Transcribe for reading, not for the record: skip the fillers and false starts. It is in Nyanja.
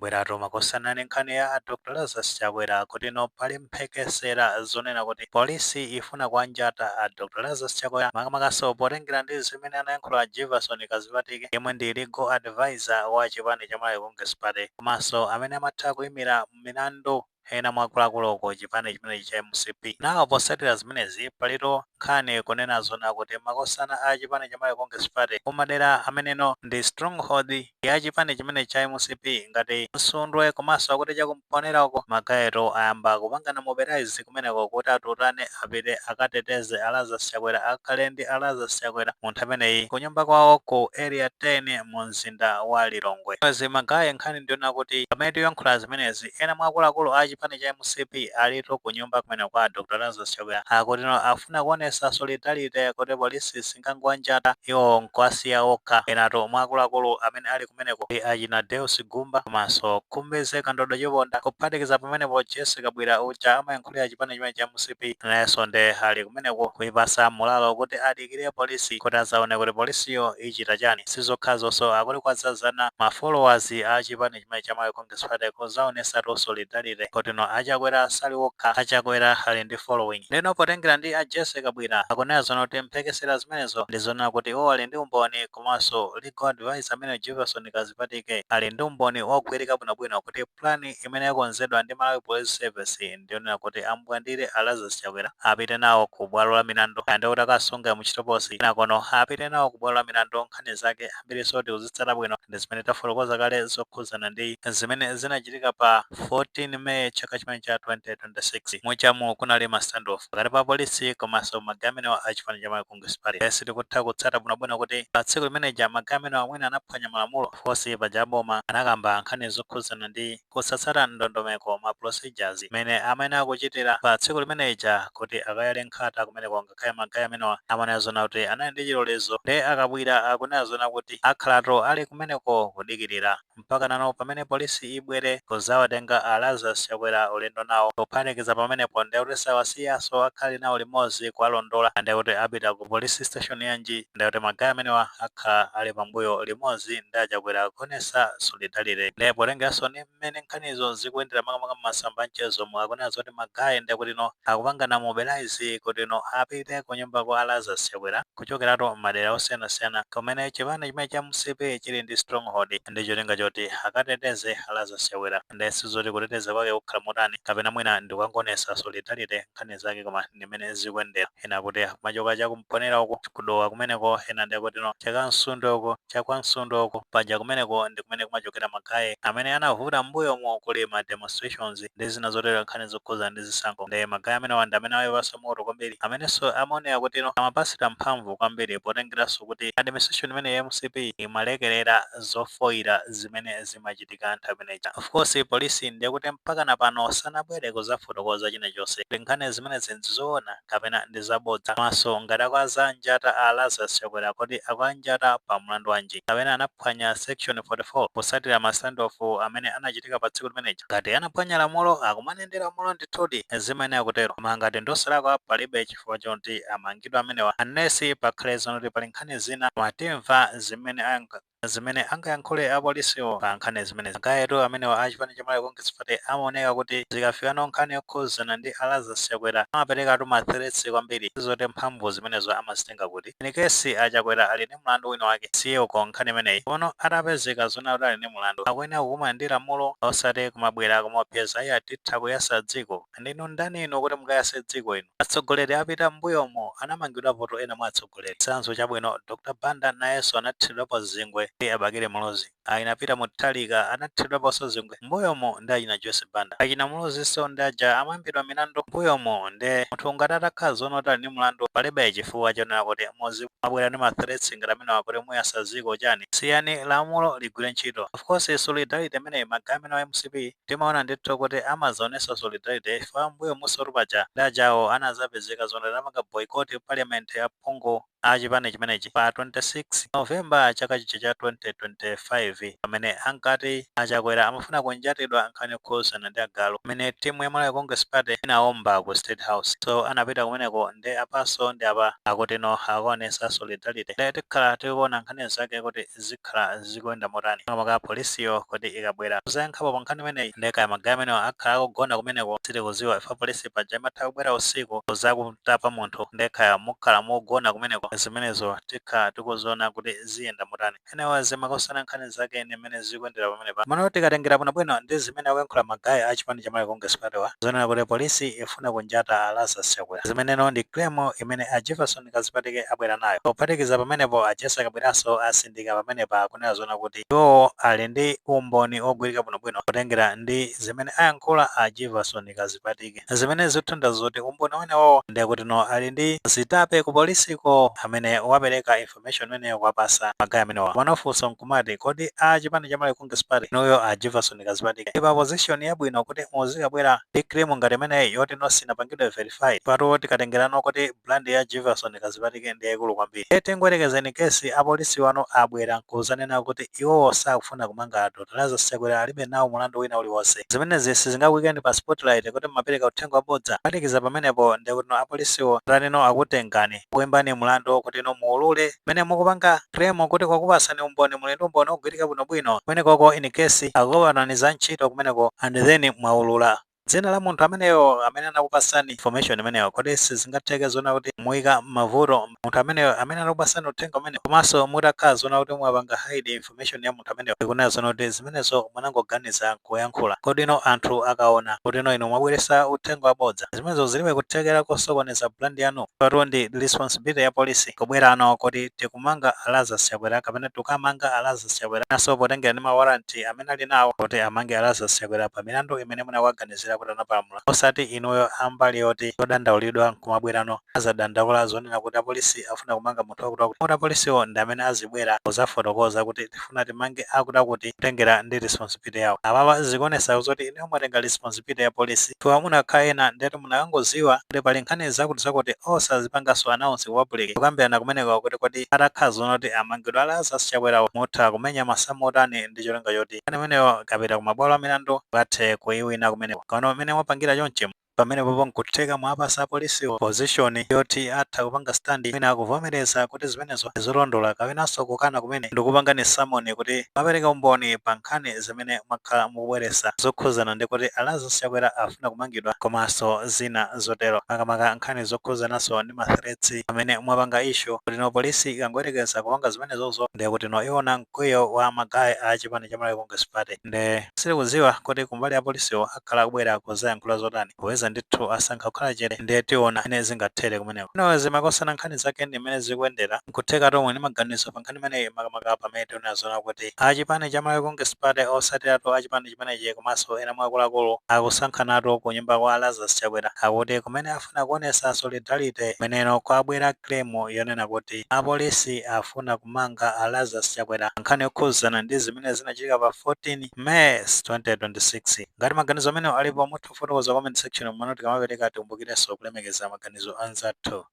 abwera makosana nkhani ya Dr. Lazarus Chakwera kuti no pali mphekesera zonena kuti polisi ifuna kuanjata a Dr. Lazarus Chakwera makamakaso potengera ndi zimene anayankhula Jefferson Kazipatike yemwe ndi legal advisor wa chipani cha Malawi Congress Party komanso amene amatha kuyimira milandu ena mwakulakuluko chipani chimene cha MCP. Nawo posatira zimenezi palito nkhani kunena zona kuti makosana a chipani cha Malawi Congress Party kumadera ameneno ndi stronghold ya chipani chimene cha MCP ngati Msundwe komanso akuti chakumponerako magaero ayamba kupangana mobilize kumeneko kuti atutane apite akateteze a Lazarus Chakwera akhale ndi a Lazarus Chakwera munthu ameneyi kunyumba kwawo ku area 10 mu mzinda wa Lilongwe. Mwezi magaye nkhani ndiona kuti pamene tiyankhula zimenezi ena mwaakuluakulu a chipani cha MCP alito kunyumba kumene kwa Dr. Lazarus Chakwera akuti no afuna kuonesa solidarity kuti polisi singangoanjata iwo nkwasiya okha. Enato mwaakuluakulu amene ali kumeneko ndi achina Deus Gumba komanso kumbezeka ndodo chiponda kuphatikiza pamenepo Jesse Kabwira uja amayankhulira chipani chimene cha MCP nayenso nde ali kumeneko kuipasa mulalo kuti adikire polisi kuti azaone kuti polisiyo ichita chani. Sizokhazonso akuti kwadzazana ma followers a chipani chimene cha Malawi Congress Party kuzaonesa to solidarity kuti no Achakwera sali okha, Achakwera ali ndi following. Leno potengera ndi a Jesse Kabwira akunena zona kuti mphekesera zimenezo ndi zona kuti iwo ali ndi umboni komanso legal advisor amene Jefferson Kazipatike ali ndi umboni wogwirika bwinobwino kuti plani imene yakonzedwa ndi Malawi Police Service ndionena kuti ambwandire a Lazarus Chakwera apite nawo ku bwalo la milandu ande kuti akasunga mu chitoposi nakono apite nawo ku bwalo la milandu nkhani zake ambiriso tikuzitsata bwino ndi zimene tafotokoza kale zokhuzana ndi zimene zinachitika pa 14 May chaka chimene cha 2026 mwichamu kunali ma standoff pakati pa polisi komanso magamene a chipani cha Malawi Congress Party. Sitikutha kutsata bwinobwino kuti pa tsiku limeneja magamene amwene anaphwanya malamulo fosi pajaboma anakamba nkhani zokhuzana ndi kusatsata ndondomeko ma procedures mene amene akuchitira pa tsiku limeneja kuti akayale nkhata kumeneko ngakhale magayi amenewa amanena zona kuti anali ndi chilolezo ndi akabwira akunena zona kuti akhalato ali kumeneko kudikirira mpaka nano pamene polisi ibwere kuzawatenga a Lazarus Chakwera ulendo nawo kuphatikiza pamenepo ndi kuti sawasiyaso akhali nawo limodzi kuwalondola ndi kuti apita ku police station yanji ndi kuti magayi amenewa akhala ali pambuyo limodzi ndi Achakwera kuonesa solidarity. Ndipo potengeraso ndi mmene nkhanizo zikuyendera makamaka m'masamba mchezo akunena zoti magayi ndi kuti no akupangana mobilize kuti no apite ku nyumba kwa Lazarus Chakwera kuchokeratu madera osiyanasiyana kumene chipani chimene cha MCP chili ndi stronghold ndi cholinga choti akateteze a Lazarus Chakwera ndi sizoti kuteteza kwake kukhala motani kapena mwina ndikukangonesa solidarity nkhani zake koma ndimene zikuyendera. Ena kuti machoka chakumponera uko kudowa kumeneko ena ndi kuti no chakamsundwe uko chakwansundwe uko paja kumeneko ndi kumene kumachokera magayi amene anavuta mbuyomo kuli ma demonstrations ndi zina zotero nkhani zokhuza ndi zisankho ndi magayi amene wanda amene ayiwaso moto kwambiri amenenso amaoneka kuti no amapasira mphamvu kwambiri potengeraso kuti administration imene ya MCP imalekerera zofoira zimene zimachitika nthawi imeneja. Of course polisi ndiye kuti mpaka na pano sanabwere kuzafotokoza chilichonse kuti nkhani zimene zinzoona kapena ndi zabodza maso ngati akazanjata a Lazarus Chakwera kuti akuanjata pa mlandu wanji kapena anaphwanya section 44 posatira ma standoff amene anachitika pa tsiku limeneja ngati anaphwanya lamulo akumanendera lamulo ndithudi zimene akutero koma ngati ndosalakwa palibe chifukwa choti amangidwa amenewa unless pakhale zonoti pali nkhani zina matimva zimene angayankhule apolisiwo pa nkhani zimenezi. Magayi amenewa a chipani cha Malawi Congress Party amaoneka kuti zikafikano nkhani yokhuzana ndi a Lazarus Chakwera amaperekatu ma threats kwambiri zoti mphamvu zimenezo amazitenga kuti inikesi Achakwera ali ndi mlandu wina wake siye uko nkhani imeneyi kono atapezeka zona kuti ali ndi mlandu akuyenera kukumana ndi lamulo osati kumabwera kumapeza iye atitha kuyasa dziko. Ndinu ndani ino kuti mukayase dziko ino? Atsogoleri apita mbuyomo anamangidwa poto ena mwa atsogoleri sanzo chabwino Dr. Banda nayenso anathidwapo zingwe ndi Abakire Mulozi ainapita mutalika anathidwaponso zingwe mbuyomo ndi achina Jesse Banda achina Mulozinso ndi aja amambidwa milandu mbuyomo ndi munthu ngati atakhala zona kuti ali ndi mlandu palibe chifukwa chonena kuti mozi mabwera ndi ma threats ngati amene wakuti muyasa dziko chani siyani lamulo ligwire ntchito. Of course solidarity imene magayi amene wa MCP timaona ndithu kuti amazaonesa solidarity fa mbuyo muso paja ndi ajawo anazapezeka zona amanga boycott parliament ya Pongo a chipani chimenechi pa 26 Novemba chaka chicha cha 2025 pamene ankati achakwera amafuna kunjatidwa nkhani yokhuzana ndi agalu pamene timu ya Malawi Congress Party inaomba ku State House, so anapita kumeneko ndi apaso ndi apa akutino akuonesa solidarity ndi tikhala tikuona nkhani zake kuti zikhala zikuyenda motani maka polisiyo kuti ikabwera kuzayankhapo pa nkhani imeneyi ndekaya magayi amenewo akhala akugona kumeneko sitikuziwa ifa polisi paja imatha kubwera usiku zakutapa munthu ndekaya mukhala mugona kumeneko zimenezo tikhala tikuziona kuti ziyenda motani enewa zimakosana nkhani zake mmene zikuyendera pamenepa mano tikatengera bwinobwino ndi zimene akuyankhula magayi a chipani cha Malawi Congress Party zonena kuti polisi ifuna kunjata Lazarus Chakwera zimeneno ndi claim imene a Jefferson Kazipatike abwera nayo pophatikiza pamenepo a Jessica kabweranso asindika pamenepa kunena zona kuti iwo ali ndi umboni ogwirika bwinobwino kutengera ndi zimene ayankhula a Jefferson Kazipatike zimene zikuthandiza zoti umboni umenewo ndi kuti no ali ndi zitape ku polisiko amene wapereka information imeneyo kwapasa magayi amenewa manofunso nkumati kodi a chipani cha Malawi Congress Party noyo a Jefferson Kazipatike ipa position yabwino kuti muzikabwera ndi claim ngati imeneyi yoti sinapangidwe verified patu tikatengerano kuti brand ya Jefferson Kazipatike ndi yaikulu kwambiri tingwerekezeni kesi apolisi wano abwera nkuzanena kuti iwowo sakufuna kumanga Dr. Lazarus Chakwera alibe nawo mulandu wina uliwonse zimenezi sizingawike pa spotlight kuti mapereka uthenga wabodza phatikiza pamenepo ndi kuti apolisiwo taneno akutengani kuyembani mulandu kuti muulule mene mukupanga claim kuti kwakupasani umboni mulindu umboni ogwirika bwinobwino kumenekoko in case akuwananiza ntchito kumeneko and then mwaulula dzina la munthu ameneyo amene anakupasani information imeneyo kodi sizingatheke zona kuti muyika mavuto munthu ameneyo amene anakupasani uthenga umene komanso mutakhala zona kuti mwapanga hide information ya munthu ameneyo ikunena zona kuti zimenezo munangoganiza kuyankhula kodi anthu akaona kuti inu mwabweresa uthenga wabodza zimenezo zilibe kuthekera kusokoneza brand yanu patu ndi responsibility ya polisi kubwera kuti tikumanga Lazarus Chakwera kapena tukamanga Lazarus Chakwera naso potengera ndi mawaranti amene ali nawo kuti amange Lazarus Chakwera pa milandu imene munawaganizira kuti anapamula osati inuyo ambali yoti yodandaulidwa kumabwerano azadandaula zonena kuti apolisi afuna kumanga munthu wakuti kuti apolisiwo ndi amene azibwera kuzafotokoza kuti tifuna timange akuti kutengera ndi responsibility yawo apapa zikuonesa kuti ineyo mwatenga responsibility ya polisi tuwa munakhala ena ndeti munakangoziwa kuti pali nkhani zakuti osazipangaso announce ku public kukambirana kumeneko kuti kodi atakhala zona kuti amangidwa Lazarus Chakwera mutha kumenya masamu otani ndi cholinga choti ani ameneyo kapita kumabwalo amilandu athe kuyiwina kumeneko amene wapangira chonchi pamene popo nkutheka mwapasa polisi position yoti atha kupanga stand imene akuvomereza kuti zimenezo zolondola kapenanso kukana kumene ndikupangani summon kuti mapereka umboni pa nkhani zimene mwakhala mukubweresa zokhuzana ndi kuti Lazarus Chakwera afuna kumangidwa komanso zina zotero makamaka nkhani zokhuzananso ndi ma threats amene mwapanga issue kuti polisi ikangwerekeza kupanga zimenezozo ndi kuti iwona mkwiyo wa magayi a chipani cha Malawi Congress Party ndi sikuziwa kuti kumbali ya polisiwo akhala akubwera kuzayankhula zotani ndithu asankha kukhala chete ndiye tiona ine zingathere kumeneko zimakosana nkhani zake ndi imene zikuyendera nkutheka tomwe ndi maganizo pa nkhani imeneyi makamaka pamene tiona zona kuti a chipani cha Malawi Congress Party osatiratu a chipani chimenechi komanso ena mwa akuluakulu akusankhanatu ku nyumba kwa Lazarus Chakwera akuti kumene afuna kuonesa solidarity meneno kwabwera claim yonena kuti apolisi afuna kumanga Lazarus Chakwera nkhani yokhuzana ndi zimene zinachitika pa 14 May 2026 ngati maganizo amene alipo mutha kufotokoza comment section mano tikamapereka tikumbukirenso kulemekeza maganizo anzathu.